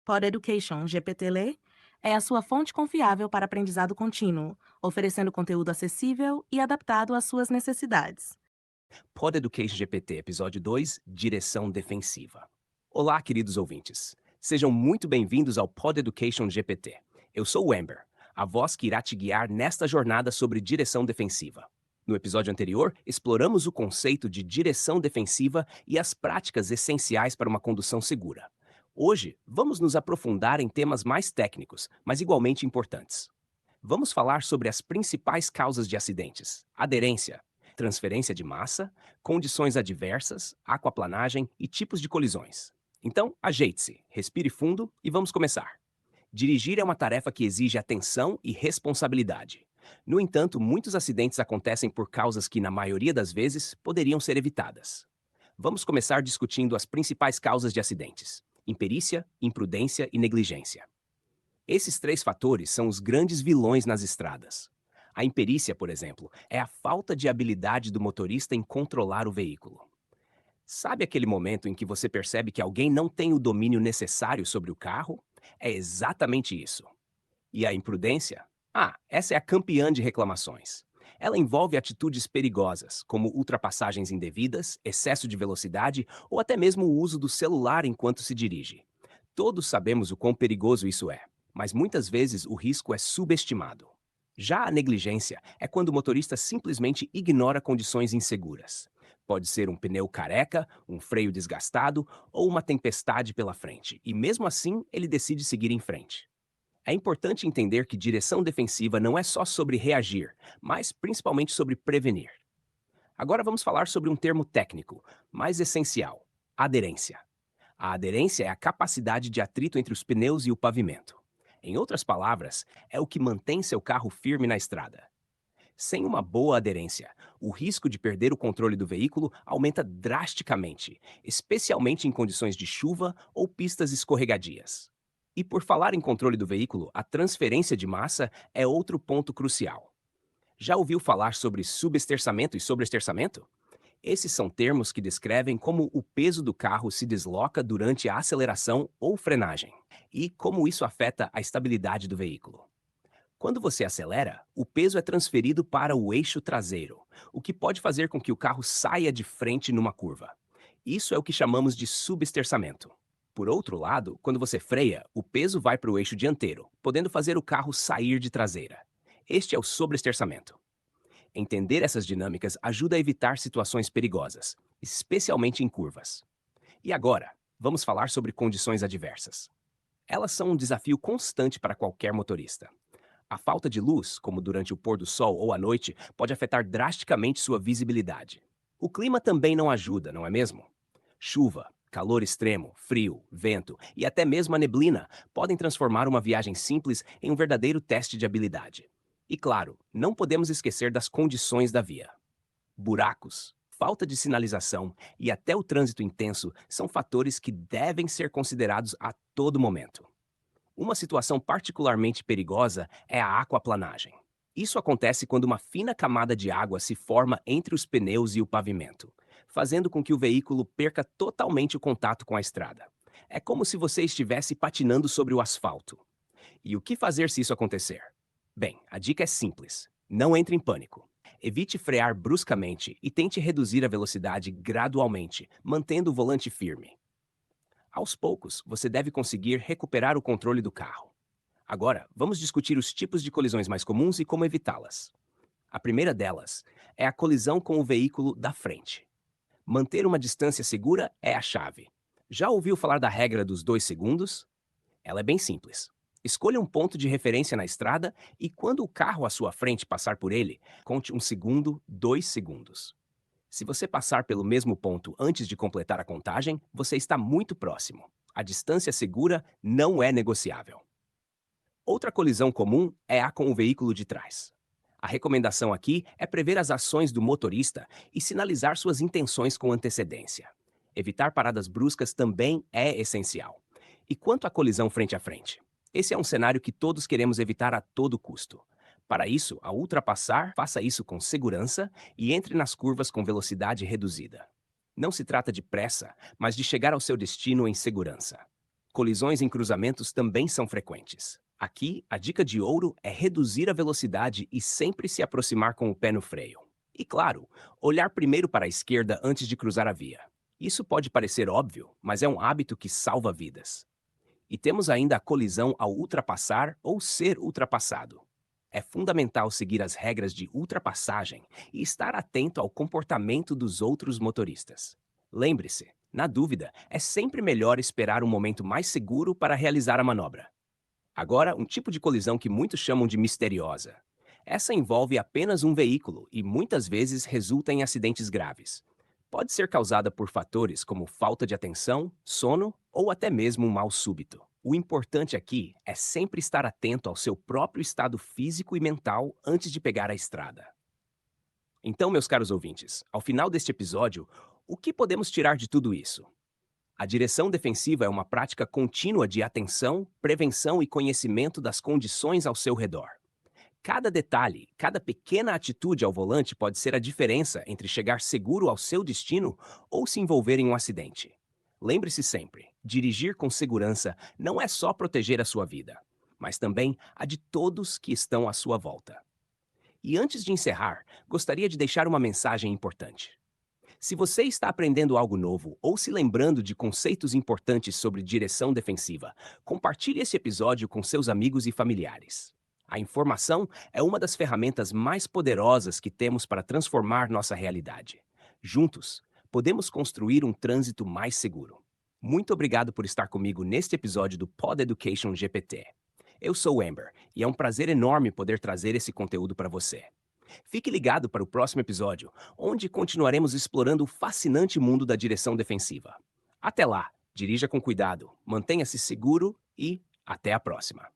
Pod Education GPT-Lê é a sua fonte confiável para aprendizado contínuo, oferecendo conteúdo acessível e adaptado às suas necessidades. Pod Education GPT, episódio 2, Direção Defensiva. Olá, queridos ouvintes. Sejam muito bem-vindos ao Pod Education GPT. Eu sou o Ember, a voz que irá te guiar nesta jornada sobre direção defensiva. No episódio anterior, exploramos o conceito de direção defensiva e as práticas essenciais para uma condução segura. Hoje, vamos nos aprofundar em temas mais técnicos, mas igualmente importantes. Vamos falar sobre as principais causas de acidentes: aderência, transferência de massa, condições adversas, aquaplanagem e tipos de colisões. Então, ajeite-se, respire fundo e vamos começar. Dirigir é uma tarefa que exige atenção e responsabilidade. No entanto, muitos acidentes acontecem por causas que, na maioria das vezes, poderiam ser evitadas. Vamos começar discutindo as principais causas de acidentes: imperícia, imprudência e negligência. Esses três fatores são os grandes vilões nas estradas. A imperícia, por exemplo, é a falta de habilidade do motorista em controlar o veículo. Sabe aquele momento em que você percebe que alguém não tem o domínio necessário sobre o carro? É exatamente isso. E a imprudência? Ah, essa é a campeã de reclamações. Ela envolve atitudes perigosas, como ultrapassagens indevidas, excesso de velocidade ou até mesmo o uso do celular enquanto se dirige. Todos sabemos o quão perigoso isso é, mas muitas vezes o risco é subestimado. Já a negligência é quando o motorista simplesmente ignora condições inseguras. Pode ser um pneu careca, um freio desgastado ou uma tempestade pela frente, e mesmo assim ele decide seguir em frente. É importante entender que direção defensiva não é só sobre reagir, mas principalmente sobre prevenir. Agora vamos falar sobre um termo técnico, mais essencial: aderência. A aderência é a capacidade de atrito entre os pneus e o pavimento. Em outras palavras, é o que mantém seu carro firme na estrada. Sem uma boa aderência, o risco de perder o controle do veículo aumenta drasticamente, especialmente em condições de chuva ou pistas escorregadias. E por falar em controle do veículo, a transferência de massa é outro ponto crucial. Já ouviu falar sobre subesterçamento e sobreesterçamento? Esses são termos que descrevem como o peso do carro se desloca durante a aceleração ou frenagem, e como isso afeta a estabilidade do veículo. Quando você acelera, o peso é transferido para o eixo traseiro, o que pode fazer com que o carro saia de frente numa curva. Isso é o que chamamos de subesterçamento. Por outro lado, quando você freia, o peso vai para o eixo dianteiro, podendo fazer o carro sair de traseira. Este é o sobreesterçamento. Entender essas dinâmicas ajuda a evitar situações perigosas, especialmente em curvas. E agora, vamos falar sobre condições adversas. Elas são um desafio constante para qualquer motorista. A falta de luz, como durante o pôr do sol ou à noite, pode afetar drasticamente sua visibilidade. O clima também não ajuda, não é mesmo? Chuva, calor extremo, frio, vento e até mesmo a neblina podem transformar uma viagem simples em um verdadeiro teste de habilidade. E claro, não podemos esquecer das condições da via. Buracos, falta de sinalização e até o trânsito intenso são fatores que devem ser considerados a todo momento. Uma situação particularmente perigosa é a aquaplanagem. Isso acontece quando uma fina camada de água se forma entre os pneus e o pavimento, fazendo com que o veículo perca totalmente o contato com a estrada. É como se você estivesse patinando sobre o asfalto. E o que fazer se isso acontecer? Bem, a dica é simples: não entre em pânico. Evite frear bruscamente e tente reduzir a velocidade gradualmente, mantendo o volante firme. Aos poucos, você deve conseguir recuperar o controle do carro. Agora, vamos discutir os tipos de colisões mais comuns e como evitá-las. A primeira delas é a colisão com o veículo da frente. Manter uma distância segura é a chave. Já ouviu falar da regra dos 2 segundos? Ela é bem simples. Escolha um ponto de referência na estrada e, quando o carro à sua frente passar por ele, conte 1 segundo, 2 segundos. Se você passar pelo mesmo ponto antes de completar a contagem, você está muito próximo. A distância segura não é negociável. Outra colisão comum é a com o veículo de trás. A recomendação aqui é prever as ações do motorista e sinalizar suas intenções com antecedência. Evitar paradas bruscas também é essencial. E quanto à colisão frente a frente? Esse é um cenário que todos queremos evitar a todo custo. Para isso, ao ultrapassar, faça isso com segurança e entre nas curvas com velocidade reduzida. Não se trata de pressa, mas de chegar ao seu destino em segurança. Colisões em cruzamentos também são frequentes. Aqui, a dica de ouro é reduzir a velocidade e sempre se aproximar com o pé no freio. E claro, olhar primeiro para a esquerda antes de cruzar a via. Isso pode parecer óbvio, mas é um hábito que salva vidas. E temos ainda a colisão ao ultrapassar ou ser ultrapassado. É fundamental seguir as regras de ultrapassagem e estar atento ao comportamento dos outros motoristas. Lembre-se, na dúvida, é sempre melhor esperar um momento mais seguro para realizar a manobra. Agora, um tipo de colisão que muitos chamam de misteriosa. Essa envolve apenas um veículo e muitas vezes resulta em acidentes graves. Pode ser causada por fatores como falta de atenção, sono ou até mesmo um mal súbito. O importante aqui é sempre estar atento ao seu próprio estado físico e mental antes de pegar a estrada. Então, meus caros ouvintes, ao final deste episódio, o que podemos tirar de tudo isso? A direção defensiva é uma prática contínua de atenção, prevenção e conhecimento das condições ao seu redor. Cada detalhe, cada pequena atitude ao volante pode ser a diferença entre chegar seguro ao seu destino ou se envolver em um acidente. Lembre-se sempre: dirigir com segurança não é só proteger a sua vida, mas também a de todos que estão à sua volta. E antes de encerrar, gostaria de deixar uma mensagem importante. Se você está aprendendo algo novo ou se lembrando de conceitos importantes sobre direção defensiva, compartilhe esse episódio com seus amigos e familiares. A informação é uma das ferramentas mais poderosas que temos para transformar nossa realidade. Juntos, podemos construir um trânsito mais seguro. Muito obrigado por estar comigo neste episódio do Pod Education GPT. Eu sou o Amber e é um prazer enorme poder trazer esse conteúdo para você. Fique ligado para o próximo episódio, onde continuaremos explorando o fascinante mundo da direção defensiva. Até lá, dirija com cuidado, mantenha-se seguro e até a próxima.